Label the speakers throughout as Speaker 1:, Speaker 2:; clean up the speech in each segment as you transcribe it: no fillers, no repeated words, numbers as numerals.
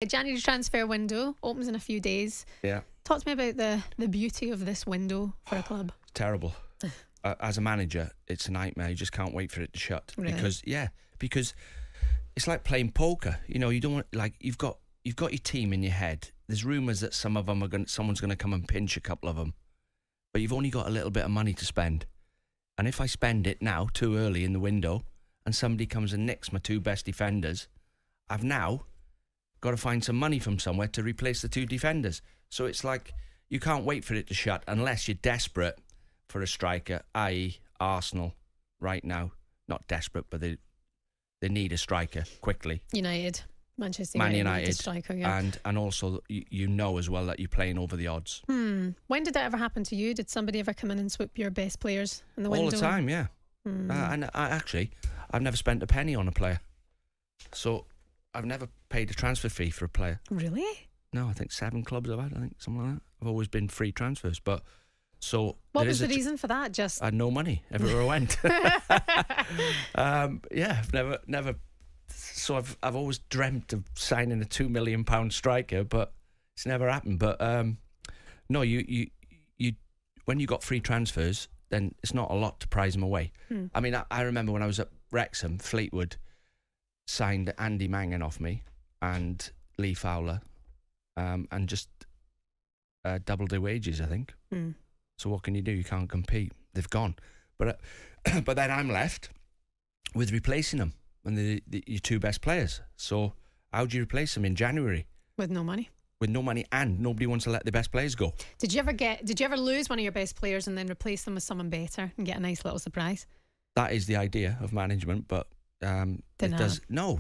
Speaker 1: January transfer window opens in a few days.
Speaker 2: Yeah.
Speaker 1: Talk to me about the beauty of this window for a club.
Speaker 2: It's terrible. As a manager, it's a nightmare. You just can't wait for it to shut.
Speaker 1: Really?
Speaker 2: Because it's like playing poker. You know, you don't want, like, you've got your team in your head. There's rumours that some of them someone's going to come and pinch a couple of them, but you've only got a little bit of money to spend. And if I spend it now too early in the window, and somebody comes and nicks my two best defenders, I've now got to find some money from somewhere to replace the two defenders. So it's like you can't wait for it to shut unless you're desperate for a striker, i.e. Arsenal right now. Not desperate, but they need a striker quickly.
Speaker 1: Manchester
Speaker 2: Man
Speaker 1: United.
Speaker 2: United.
Speaker 1: Need a striker, yeah.
Speaker 2: And also you know as well that you're playing over the odds.
Speaker 1: When did that ever happen to you? Did somebody ever come in and swoop your best players in the window?
Speaker 2: All the time, yeah. And I've never spent a penny on a player. So I've never paid a transfer fee for a player.
Speaker 1: Really?
Speaker 2: No, I think 7 clubs I've had, something like that. I've always been free transfers. But so
Speaker 1: what was the reason for that? Just
Speaker 2: I had no money everywhere I went. I've never. So I've always dreamt of signing a £2 million striker, but it's never happened. But no, you when you got free transfers, then it's not a lot to prize them away. I mean, I remember when I was at Wrexham, Fleetwood signed Andy Mangan off me and Lee Fowler, and just doubled their wages, I think. So what can you do? You can't compete. They've gone. But then I'm left with replacing them and your two best players. So how do you replace them in January?
Speaker 1: With no money. With
Speaker 2: no money, and nobody wants to let the best players go.
Speaker 1: Did you ever lose one of your best players and then replace them with someone better and get a nice little surprise?
Speaker 2: That is the idea of management, but it does. No,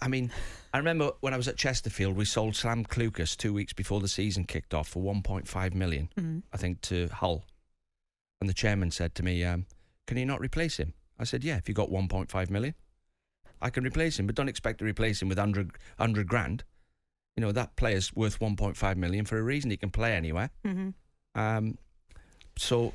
Speaker 2: I mean, I remember when I was at Chesterfield, we sold Sam Clucas 2 weeks before the season kicked off for 1.5 million, I think, to Hull. And the chairman said to me, can you not replace him? I said, yeah, if you got 1.5 million, I can replace him, but don't expect to replace him with 100 grand. You know, that player's worth 1.5 million for a reason. He can play anywhere. So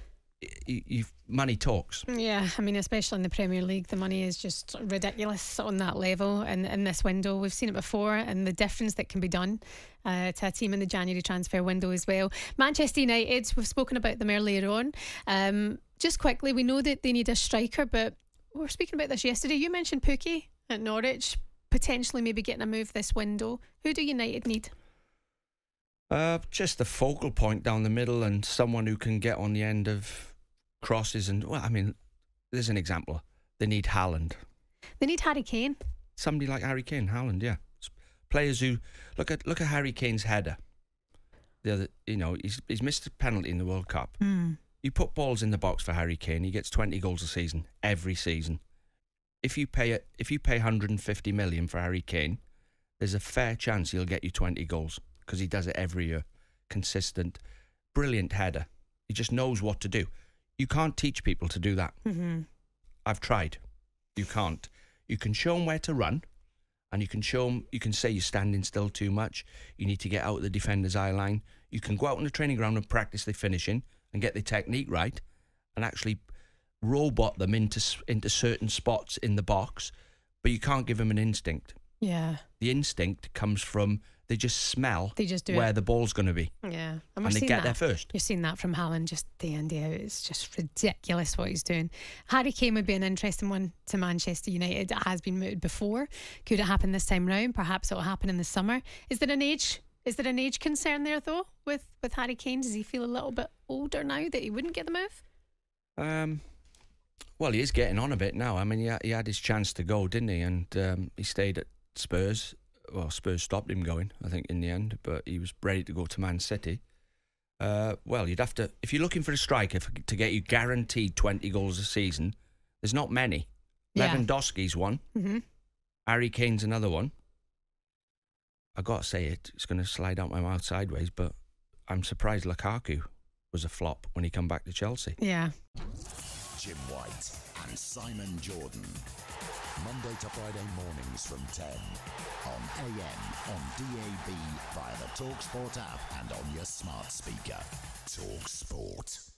Speaker 2: money talks.
Speaker 1: Yeah, I mean, especially in the Premier League, the money is just ridiculous on that level. And in this window, we've seen it before, and the difference that can be done to a team in the January transfer window as well. Manchester United, we've spoken about them earlier on. Just quickly, we know that they need a striker, but we were speaking about this yesterday. You mentioned Pukki at Norwich, potentially maybe getting a move this window. Who do United need?
Speaker 2: Just a focal point down the middle and someone who can get on the end of crosses. And, well, I mean, there's an example. They need Haaland.
Speaker 1: They need Harry Kane.
Speaker 2: Somebody like Harry Kane, Haaland, yeah. Players who look at Harry Kane's header. The other, he's missed a penalty in the World Cup. You put balls in the box for Harry Kane, he gets 20 goals a season, every season. If you pay 150 million for Harry Kane, there's a fair chance he'll get you 20 goals because he does it every year. Consistent, brilliant header. He just knows what to do. You can't teach people to do that. I've tried. You can't. You can show them where to run, and you can show them. You can say you're standing still too much. You need to get out of the defender's eye line. You can go out on the training ground and practice their finishing and get the technique right, and actually robot them into certain spots in the box, but you can't give them an instinct.
Speaker 1: Yeah.
Speaker 2: The instinct comes from they just smell
Speaker 1: do
Speaker 2: where the ball's going to be.
Speaker 1: Yeah.
Speaker 2: And they get there first.
Speaker 1: You've seen that from Haaland just day in, day out. It's just ridiculous what he's doing. Harry Kane would be an interesting one to Manchester United. It has been mooted before. Could it happen this time round? Perhaps it'll happen in the summer. Is there an age concern there, though, with Harry Kane? Does he feel a little bit older now that he wouldn't get the move?
Speaker 2: Well, he is getting on a bit now. I mean, he had his chance to go, didn't he? And he stayed at Spurs. Well, Spurs stopped him going, I think, in the end, but he was ready to go to Man City. Well, you'd have to, if you're looking for a striker to get you guaranteed 20 goals a season, there's not many. Yeah. Lewandowski's one. Harry Kane's another one. I've got to say it's going to slide out my mouth sideways, but I'm surprised Lukaku was a flop when he come back to Chelsea.
Speaker 1: Yeah.
Speaker 3: Jim White and Simon Jordan. Monday to Friday mornings from 10 on AM, on DAB, via the talkSPORT app and on your smart speaker. talkSPORT.